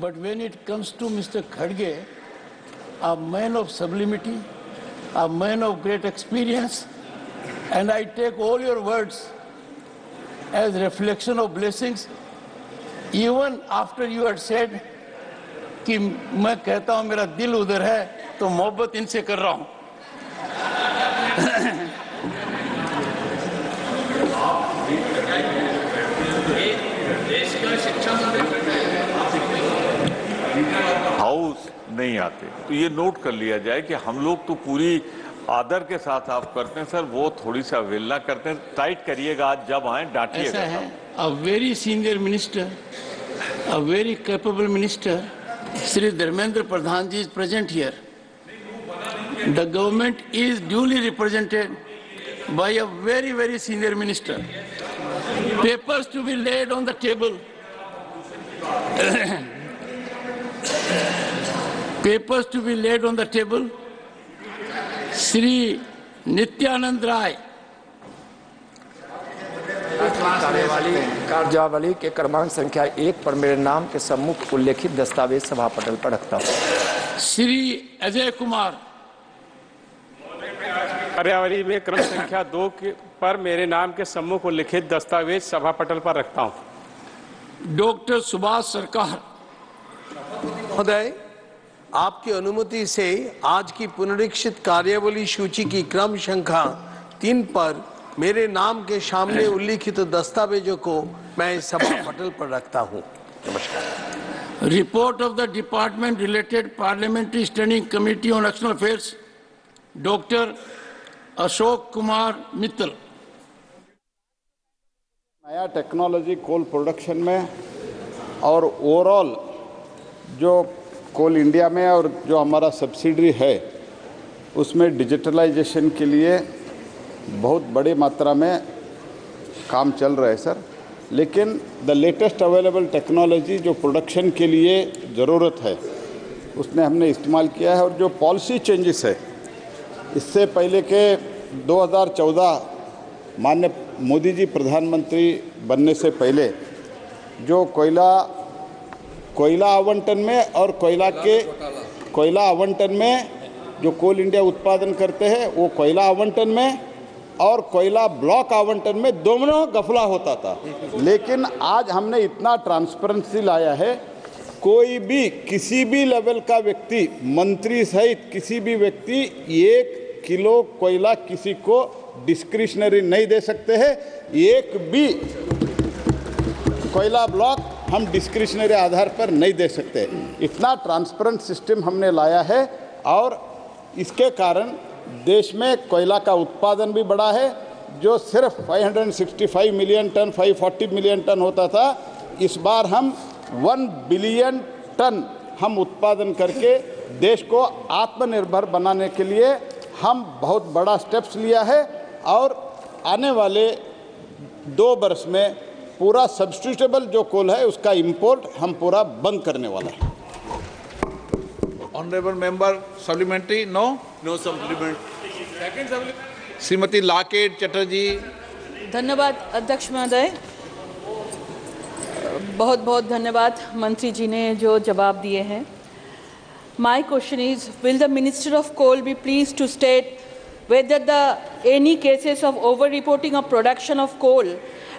But when it comes to Mr. Khadge, a man of sublimity, a man of great experience, and I take all your words as reflection of blessings, even after you had said कि मैं कहता हूं मेरा दिल उधर है तो मोहब्बत इनसे कर रहा हूं। हाउस नहीं आते तो ये नोट कर लिया जाए कि हम लोग तो पूरी आदर के साथ आप करते हैं सर, वो थोड़ी सा अवहेलना करते हैं। टाइट करिएगा, आज जब आए डांटिएगा। ऐसा है, a very senior minister, a very capable minister, Shri Dharmendra Pradhan ji is present here. The government is duly represented by a very, very senior minister. Papers to be laid on the table. Papers to be laid on the table. Shri Nityanand Rai. कार्यावली के क्रमांक संख्या 1 पर मेरे नाम के सम्मुख उल्लेखित दस्तावेज सभा पटल पर रखता हूं। श्री अजय कुमार। कार्यावली में क्रम संख्या 2 पर मेरे नाम के सम्मुख उल्लेखित दस्तावेज सभा पटल पर रखता हूं। डॉक्टर सुभाष सरकार। महोदय, आपकी अनुमति से आज की पुनरीक्षित कार्यावली सूची की क्रम संख्या 3 पर मेरे नाम के सामने उल्लिखित दस्तावेजों को मैं सभा पटल पर रखता हूं। नमस्कार। Report of the department related parliamentary standing committee on external affairs, doctor Ashok Kumar Mittal. नया टेक्नोलॉजी कोल प्रोडक्शन में और ओवरऑल जो कोल इंडिया में और जो हमारा सब्सिडरी है उसमें डिजिटलाइजेशन के लिए बहुत बड़ी मात्रा में काम चल रहा है सर। लेकिन द लेटेस्ट अवेलेबल टेक्नोलॉजी जो प्रोडक्शन के लिए ज़रूरत है उसने हमने इस्तेमाल किया है। और जो पॉलिसी चेंजेस है, इससे पहले के 2014 माननीय मोदी जी प्रधानमंत्री बनने से पहले जो कोयला आवंटन में और कोयला आवंटन में जो कोल इंडिया उत्पादन करते हैं वो कोयला आवंटन में और कोयला ब्लॉक आवंटन में दोनों गफला होता था। लेकिन आज हमने इतना ट्रांसपेरेंसी लाया है, कोई भी किसी भी लेवल का व्यक्ति, मंत्री सहित किसी भी व्यक्ति 1 किलो कोयला किसी को डिस्क्रिशनरी नहीं दे सकते हैं। एक भी कोयला ब्लॉक हम डिस्क्रिशनरी आधार पर नहीं दे सकते। इतना ट्रांसपेरेंट सिस्टम हमने लाया है और इसके कारण देश में कोयला का उत्पादन भी बढ़ा है। जो सिर्फ 565 मिलियन टन 540 मिलियन टन होता था, इस बार हम 1 बिलियन टन हम उत्पादन करके देश को आत्मनिर्भर बनाने के लिए हम बहुत बड़ा स्टेप्स लिया है। और आने वाले 2 वर्ष में पूरा सब्स्टिट्यूटेबल जो कोल है उसका इंपोर्ट हम पूरा बंद करने वाला है। Honorable member, supplementary? No? No supplement. Second supplementary. Shrimati locket Chatterjee. धन्यवाद अध्यक्ष महोदय, बहुत बहुत धन्यवाद मंत्री जी ने जो जवाब दिए हैं। My question is, will the Minister of Coal be pleased to state whether any cases of over-reporting of production of coal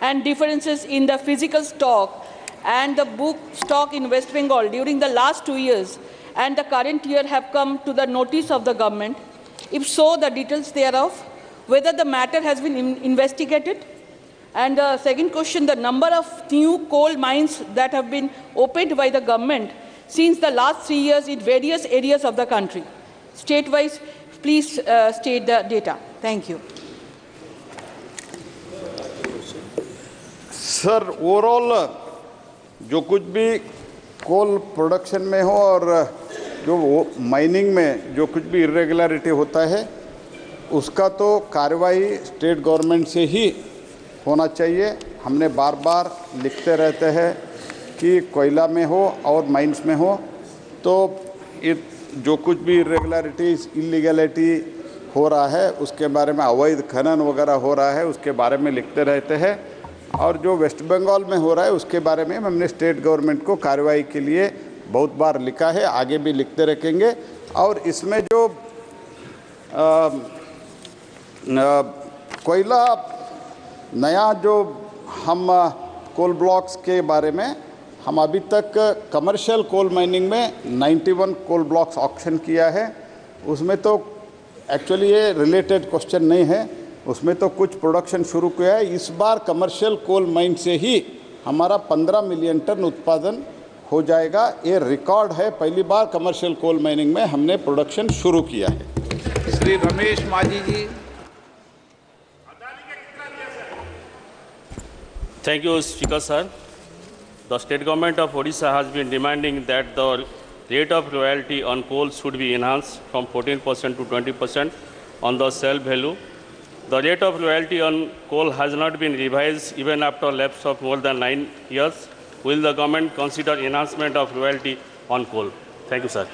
and differences in the physical stock and the book stock in West Bengal during the last 2 years and the current year have come to the notice of the government? If so, the details thereof, whether the matter has been investigated. And the second question, the number of new coal mines that have been opened by the government since the last 3 years in various areas of the country. State-wise, please state the data. Thank you. Sir, overall जो कुछ भी coal production में हो और जो mining में जो कुछ भी इरेगुलरिटी होता है उसका तो कार्रवाई स्टेट गवर्नमेंट से ही होना चाहिए। हमने बार बार लिखते रहते हैं कि कोयला में हो और माइंस में हो तो जो कुछ भी इरेगुलरिटीज इलीगलिटी हो रहा है उसके बारे में, अवैध खनन वगैरह हो रहा है उसके बारे में लिखते रहते हैं। और जो वेस्ट बंगाल में हो रहा है उसके बारे में हमने स्टेट गवर्नमेंट को कार्रवाई के लिए बहुत बार लिखा है, आगे भी लिखते रखेंगे। और इसमें जो कोयला नया जो हम कोल ब्लॉक्स के बारे में हम अभी तक कमर्शियल कोल माइनिंग में 91 कोल ब्लॉक्स ऑक्शन किया है। उसमें तो एक्चुअली ये रिलेटेड क्वेश्चन नहीं है, उसमें तो कुछ प्रोडक्शन शुरू किया है। इस बार कमर्शियल कोल माइन से ही हमारा 15 मिलियन टन उत्पादन हो जाएगा। ये रिकॉर्ड है, पहली बार कमर्शियल कोल माइनिंग में हमने प्रोडक्शन शुरू किया है। श्री रमेश माझी जी। Thank you, Speaker sir. The state government of Odisha has been demanding that the rate of royalty on coal should be enhanced from 14% to 20% on the sale value. The rate of royalty on coal has not been revised even after a lapse of more than 9 years. Will the government consider enhancement of royalty on coal? Thank you, sir.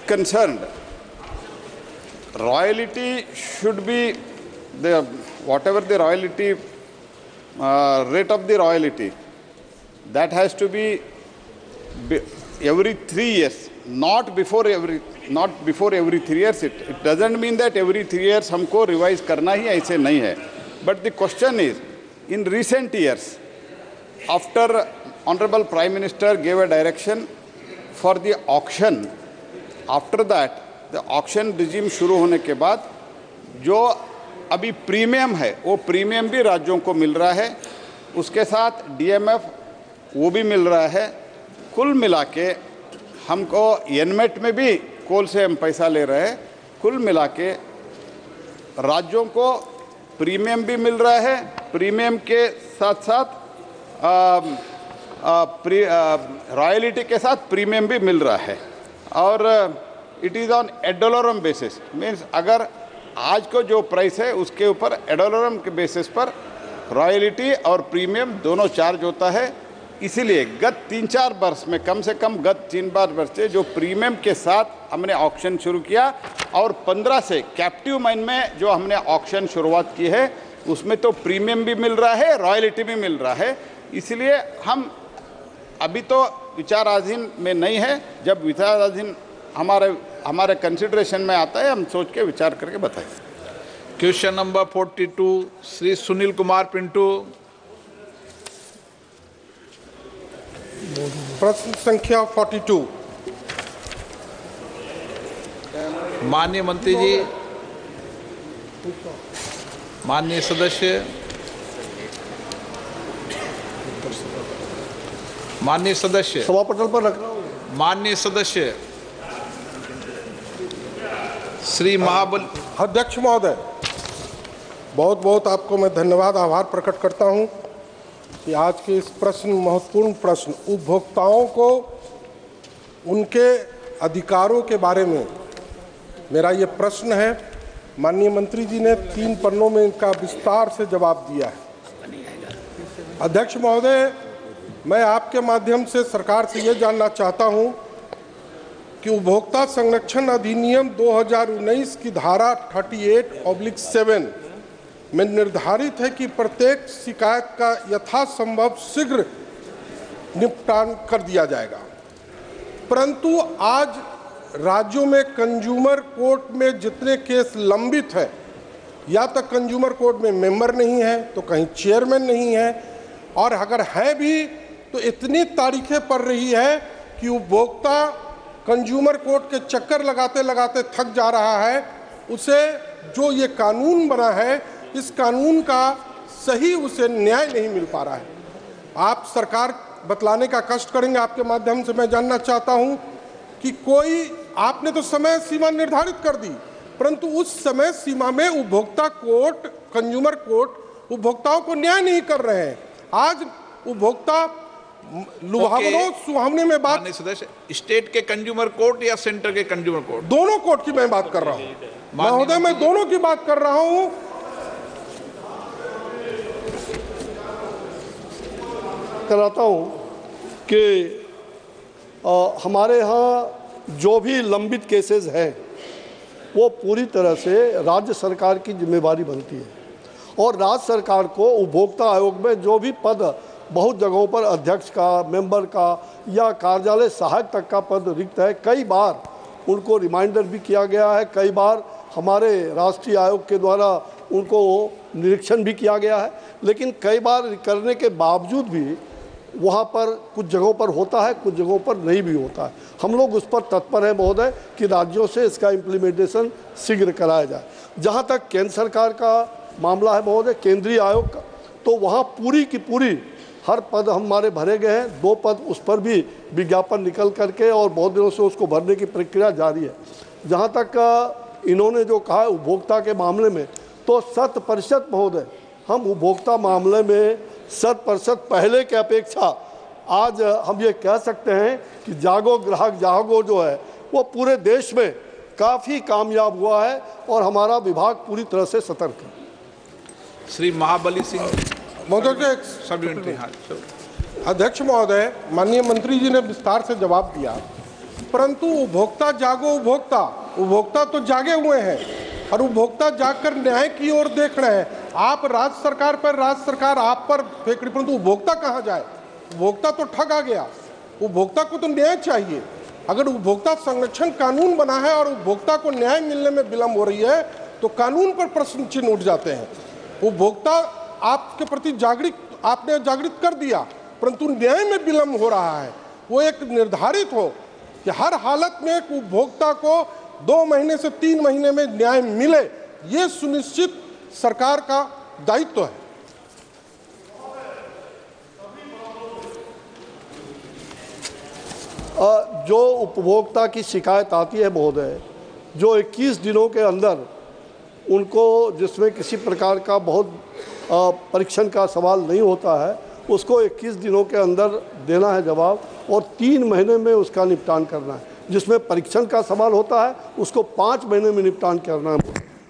Concerned, royalty should be whatever the royalty rate of the royalty, that has to be every 3 years, not before every 3 years. It doesn't mean that every 3 years हमको revise करना ही, ऐसे नहीं है. But the question is, in recent years, after Honorable Prime Minister gave a direction for the auction, after that the auction regime शुरू होने के बाद जो अभी प्रीमियम है वो प्रीमियम भी राज्यों को मिल रहा है, उसके साथ डीएमएफ वो भी मिल रहा है। कुल मिला के हमको एनमेट में भी कोल से हम पैसा ले रहे हैं। कुल मिला के राज्यों को प्रीमियम भी मिल रहा है, प्रीमियम के साथ साथ रॉयल्टी के साथ प्रीमियम भी मिल रहा है। और it is on ad valorem basis, means अगर आज को जो प्राइस है उसके ऊपर एडोलोरम के बेसिस पर रॉयल्टी और प्रीमियम दोनों चार्ज होता है। इसीलिए गत 3-4 वर्ष में, कम से कम गत 3-4 वर्ष से जो प्रीमियम के साथ हमने ऑक्शन शुरू किया और 15 से कैप्टिव माइन में जो हमने ऑक्शन शुरुआत की है उसमें तो प्रीमियम भी मिल रहा है, रॉयल्टी भी मिल रहा है। इसलिए हम अभी तो विचाराधीन में नहीं है, जब विचाराधीन हमारे कंसिडरेशन में आता है हम सोच के विचार करके बताएं। Question number 42 Shri Sunil Kumar Pintu. प्रश्न संख्या 42। माननीय मंत्री जी, माननीय सदस्य, माननीय सदस्य, सभा पटल पर रख रहा हूँ। माननीय सदस्य श्री महाबल। अध्यक्ष महोदय, बहुत बहुत आपको मैं धन्यवाद आभार प्रकट करता हूं कि आज के इस महत्वपूर्ण प्रश्न उपभोक्ताओं को उनके अधिकारों के बारे में मेरा ये प्रश्न है। माननीय मंत्री जी ने 3 पन्नों में इनका विस्तार से जवाब दिया है। अध्यक्ष महोदय, मैं आपके माध्यम से सरकार से ये जानना चाहता हूं कि उपभोक्ता संरक्षण अधिनियम 2019 की धारा 38/7 में निर्धारित है कि प्रत्येक शिकायत का यथासंभव शीघ्र निपटान कर दिया जाएगा, परंतु आज राज्यों में कंज्यूमर कोर्ट में जितने केस लंबित है, या तो कंज्यूमर कोर्ट में मेंबर नहीं है तो कहीं चेयरमैन नहीं है, और अगर है भी तो इतनी तारीखें पड़ रही है कि उपभोक्ता कंज्यूमर कोर्ट के चक्कर लगाते लगाते थक जा रहा है। उसे जो ये कानून बना है, इस कानून का सही उसे न्याय नहीं मिल पा रहा है। आप सरकार बतलाने का कष्ट करेंगे। आपके माध्यम से मैं जानना चाहता हूं कि कोई, आपने तो समय सीमा निर्धारित कर दी, परंतु उस समय सीमा में उपभोक्ता कोर्ट, कंज्यूमर कोर्ट उपभोक्ताओं को न्याय नहीं कर रहे हैं। आज उपभोक्ता लुभावनों सुहावने में बात। सदस्य, स्टेट के कंज्यूमर कोर्ट या सेंटर के कंज्यूमर कोर्ट? दोनों कोर्ट की मैं बात कर रहा हूं महोदय, मैं दोनों की बात कर रहा हूं। कराता हूं कि हमारे यहाँ जो भी लंबित केसेस हैं वो पूरी तरह से राज्य सरकार की जिम्मेवारी बनती है, और राज्य सरकार को उपभोक्ता आयोग में जो भी पद बहुत जगहों पर अध्यक्ष का, मेंबर का या कार्यालय सहायक तक का पद रिक्त है। कई बार उनको रिमाइंडर भी किया गया है, कई बार हमारे राष्ट्रीय आयोग के द्वारा उनको निरीक्षण भी किया गया है, लेकिन कई बार करने के बावजूद भी वहाँ पर कुछ जगहों पर होता है, कुछ जगहों पर नहीं भी होता है। हम लोग उस पर तत्पर हैं महोदय कि राज्यों से इसका इम्प्लीमेंटेशन शीघ्र कराया जाए। जहाँ तक केंद्र सरकार का मामला है महोदय, केंद्रीय आयोग का, तो वहाँ पूरी की पूरी हर पद हमारे भरे गए हैं। 2 पद उस पर भी विज्ञापन निकल करके और बहुत दिनों से उसको भरने की प्रक्रिया जारी है। जहाँ तक इन्होंने जो कहा उपभोक्ता के मामले में, तो 100% महोदय हम उपभोक्ता मामले में 100% पहले के अपेक्षा आज हम ये कह सकते हैं कि जागो ग्राहक जागो जो है वो पूरे देश में काफ़ी कामयाब हुआ है और हमारा विभाग पूरी तरह से सतर्क है। श्री महाबली सिंह महोदय, अध्यक्ष महोदय, माननीय मंत्री जी ने विस्तार से जवाब दिया, परंतु उपभोक्ता जागो उपभोक्ता तो जागे हुए हैं और उपभोक्ता जागकर न्याय की ओर देख रहे हैं। आप राज्य सरकार पर, राज्य सरकार आप पर फेंक रही, परंतु उपभोक्ता कहाँ जाए? उपभोक्ता तो ठग आ गया। उपभोक्ता को तो न्याय चाहिए। अगर उपभोक्ता संरक्षण कानून बना है और उपभोक्ता को न्याय मिलने में विलम्ब हो रही है तो कानून पर प्रश्न चिन्ह उठ जाते हैं। उपभोक्ता आपके प्रति आपने जागृत कर दिया, परंतु न्याय में विलम्ब हो रहा है। वो एक निर्धारित हो कि हर हालत में उपभोक्ता को 2 महीने से 3 महीने में न्याय मिले, ये सुनिश्चित सरकार का दायित्व है। जो उपभोक्ता की शिकायत आती है महोदय, जो 21 दिनों के अंदर उनको, जिसमें किसी प्रकार का बहुत परीक्षण का सवाल नहीं होता है, उसको 21 दिनों के अंदर देना है जवाब और 3 महीने में उसका निपटान करना है। जिसमें परीक्षण का सवाल होता है उसको 5 महीने में निपटान करना है।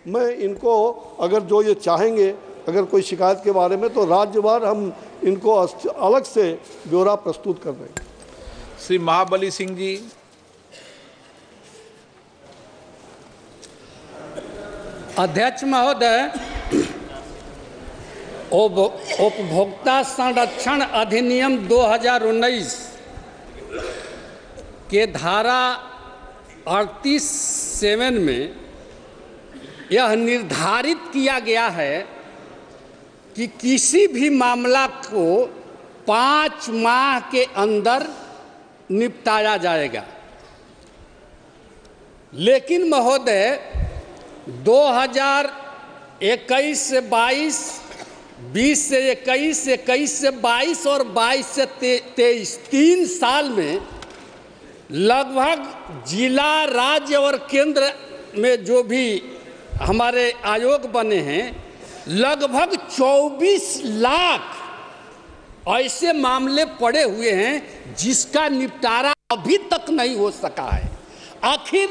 मैं इनको अगर जो ये चाहेंगे, अगर कोई शिकायत के बारे में, तो राज्यवार हम इनको अलग से ब्यौरा प्रस्तुत कर रहे हैं। श्री महाबली सिंह जी। अध्यक्ष महोदय, उपभोक्ता संरक्षण अधिनियम 2019 के धारा 38(7) में यह निर्धारित किया गया है कि किसी भी मामला को 5 माह के अंदर निपटाया जाएगा। लेकिन महोदय 2021 से 22, 20 से 21, 21 से 22 और 22 से 23 3 साल में लगभग जिला, राज्य और केंद्र में जो भी हमारे आयोग बने हैं, लगभग 24 लाख ऐसे मामले पड़े हुए हैं जिसका निपटारा अभी तक नहीं हो सका है। आखिर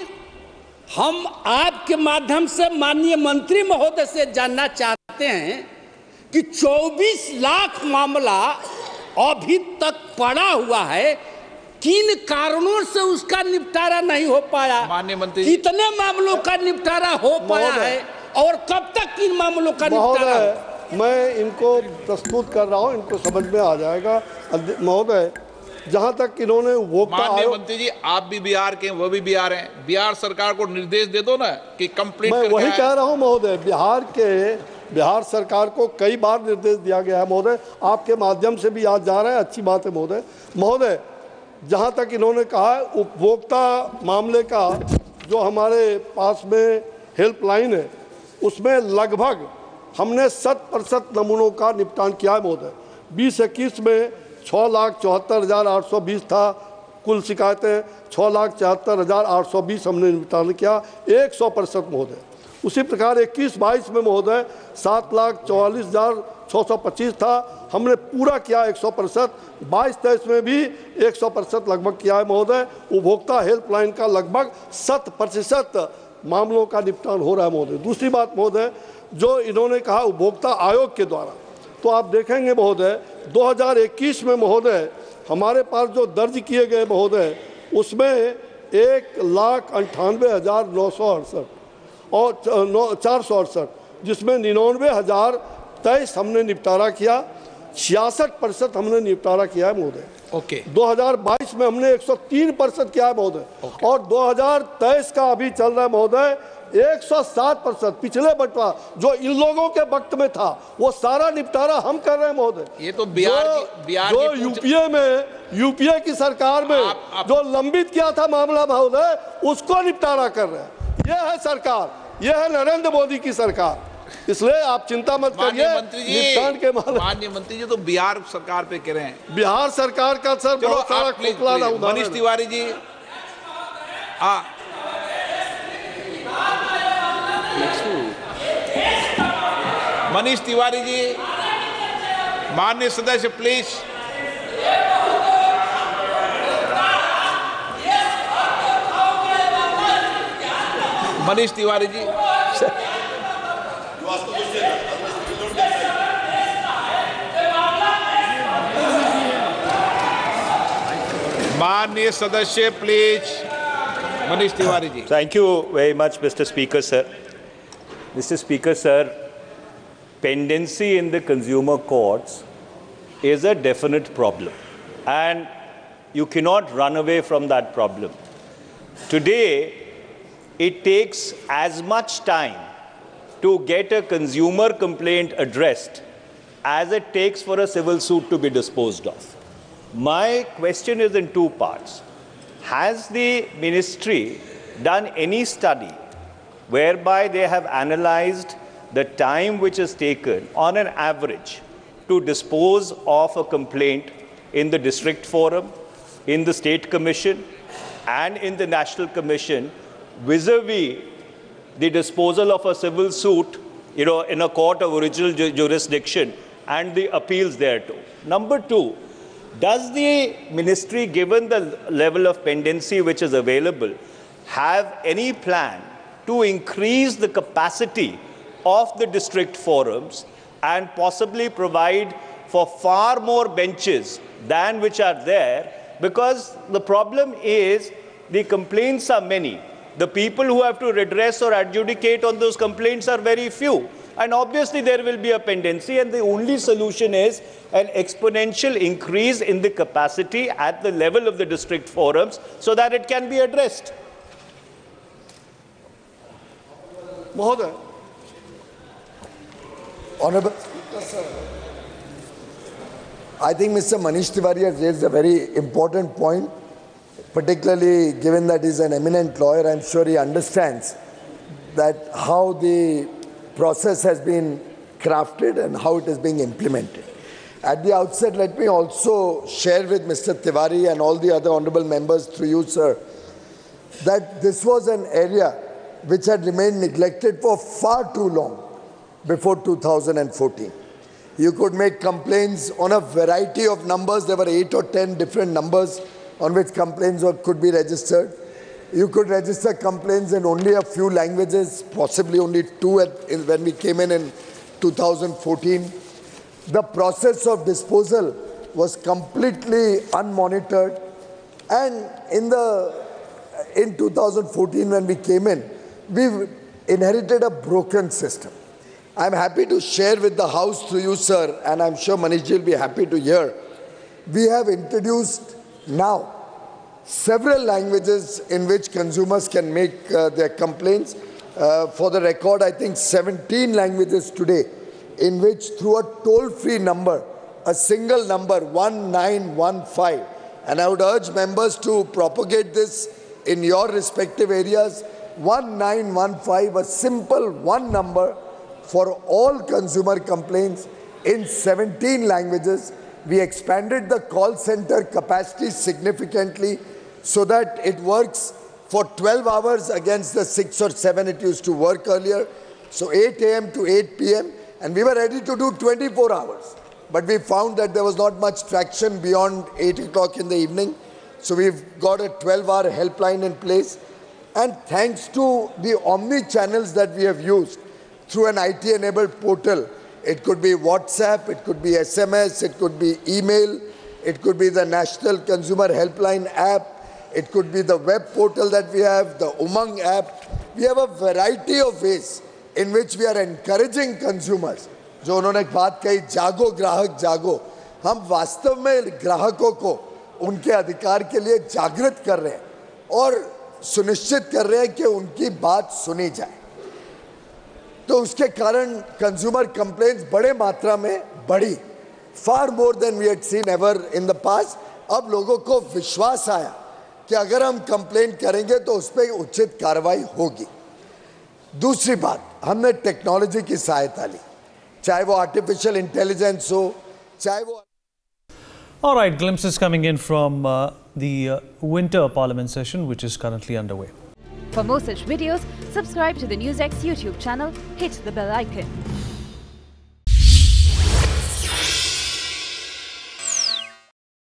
हम आपके माध्यम से माननीय मंत्री महोदय से जानना चाहते हैं कि 24 लाख मामला अभी तक पड़ा हुआ है, किन कारणों से उसका निपटारा नहीं हो पाया? माननीय मंत्री, कितने मामलों का निपटारा हो पाया है और कब तक किन मामलों का निपटारा? मैं इनको प्रस्तुत कर रहा हूं, इनको समझ में आ जाएगा। महोदय, जहां तक इन्होंने माननीय मंत्री जी, आप भी बिहार के, वो भी बिहार हैं, बिहार सरकार को निर्देश दे दो ना कि कंप्लीट। मैं वही कह रहा हूं महोदय, बिहार सरकार को कई बार निर्देश दिया गया है महोदय, आपके माध्यम से भी आज जा रहा है, अच्छी बात है महोदय। महोदय, जहां तक इन्होंने कहा उपभोक्ता मामले का जो हमारे पास में हेल्पलाइन है, उसमें लगभग हमने 100% नमूनों का निपटान किया है महोदय। 2021 में 6,74,820 था कुल शिकायतें, 6,74,820 हमने निपटान किया, 100% महोदय। उसी प्रकार 21-22 में महोदय 7,44,625 था, हमने पूरा किया 100%। 22-23 में भी 100% लगभग किया है महोदय। उपभोक्ता हेल्पलाइन का लगभग 100% मामलों का निपटान हो रहा है महोदय। दूसरी बात महोदय, जो इन्होंने कहा उपभोक्ता आयोग के द्वारा, तो आप देखेंगे महोदय 2021 में महोदय हमारे पास जो दर्ज किए गए महोदय, उसमें 1,98,968 और 468, जिसमें 99,023 हमने निपटारा किया 66% हमने निपटारा किया है महोदय। ओके 2022 में हमने 103% किया है महोदय, और 2023 का अभी चल रहा है महोदय 107%। पिछले बंटवा जो इन लोगों के वक्त में था वो सारा निपटारा हम कर रहे हैं महोदय। ये तो बिहार जो यूपीए की सरकार में जो लंबित किया था मामला महोदय, उसको निपटारा कर रहे हैं। ये है सरकार, ये है नरेंद्र मोदी की सरकार। इसलिए आप चिंता मत करिए, निपटान के माननीय मंत्री जी तो बिहार सरकार पे कह रहे हैं। बिहार सरकार का सर बहुत सारा खोखला ना उदाहरण। मनीष तिवारी जी, हाँ मनीष तिवारी जी, माननीय सदस्य प्लीज। मनीष तिवारी जी, माननीय सदस्य please. Manish Tiwari ji. Thank you very much, Mr. Speaker, sir. Mr. Speaker, sir, pendency in the consumer courts is a definite problem, and you cannot run away from that problem. Today, it takes as much time to get a consumer complaint addressed as it takes for a civil suit to be disposed of. My question is in two parts. Has the ministry done any study whereby they have analyzed the time which is taken on an average to dispose of a complaint in the district forum, in the state commission, and in the national commission vis-a-vis the disposal of a civil suit, in a court of original jurisdiction and the appeals thereto? Number two, does the ministry, given the level of pendency which is available, have any plan to increase the capacity of the district forums and possibly provide for far more benches than which are there? Because the problem is the complaints are many. The people who have to redress or adjudicate on those complaints are very few. And obviously there will be a pendency, and the only solution is an exponential increase in the capacity at the level of the district forums so that it can be addressed. Mahoday. Honorable, I think Mr. Manish Tiwari has raised a very important point, particularly given that he's an eminent lawyer. I'm sure he understands that how the process has been crafted and how it is being implemented. At the outset, let me also share with Mr. Tiwari and all the other honorable members through you, sir, that this was an area which had remained neglected for far too long before 2014. You could make complaints on a variety of numbers. There were 8 or 10 different numbers on which complaints could be registered. You could register complaints in only a few languages, possibly only 2 when we came in 2014. The process of disposal was completely unmonitored. And in 2014, when we came in, we inherited a broken system. I'm happy to share with the House through you, sir, and I'm sure Manish ji will be happy to hear. We have introduced now several languages in which consumers can make their complaints. For the record, I think 17 languages today in which through a toll-free number, a single number, 1915, and I would urge members to propagate this in your respective areas, 1915, a simple one number for all consumer complaints in 17 languages. We expanded the call center capacity significantly so that it works for 12 hours against the 6 or 7 it used to work earlier. So 8 a.m. to 8 p.m. and we were ready to do 24 hours. But we found that there was not much traction beyond 8 o'clock in the evening. So we've got a 12-hour helpline in place. And thanks to the omni-channels that we have used through an IT-enabled portal, it could be WhatsApp, it could be SMS, it could be email, it could be the National Consumer Helpline app, it could be the web portal that we have, the Umang app. We have a variety of ways in which we are encouraging consumers जो उन्होंने बात कही, जागो ग्राहक जागो, हम वास्तव में ग्राहकों को उनके अधिकार के लिए जागृत कर रहे हैं और सुनिश्चित कर रहे हैं कि उनकी बात सुनी जाए। तो उसके कारण कंज्यूमर कंप्लेंट्स बड़े मात्रा में बढ़ी, far more than we had seen ever in the past. अब लोगों को विश्वास आया कि अगर हम कंप्लेंट करेंगे तो उस पर उचित कार्रवाई होगी। दूसरी बात, हमने टेक्नोलॉजी की सहायता ली, चाहे वो आर्टिफिशियल इंटेलिजेंस हो, चाहे वो All right, glimpses coming in from the winter parliament session, which is currently underway. For more such videos, subscribe to the NewsX YouTube channel, hit the bell icon.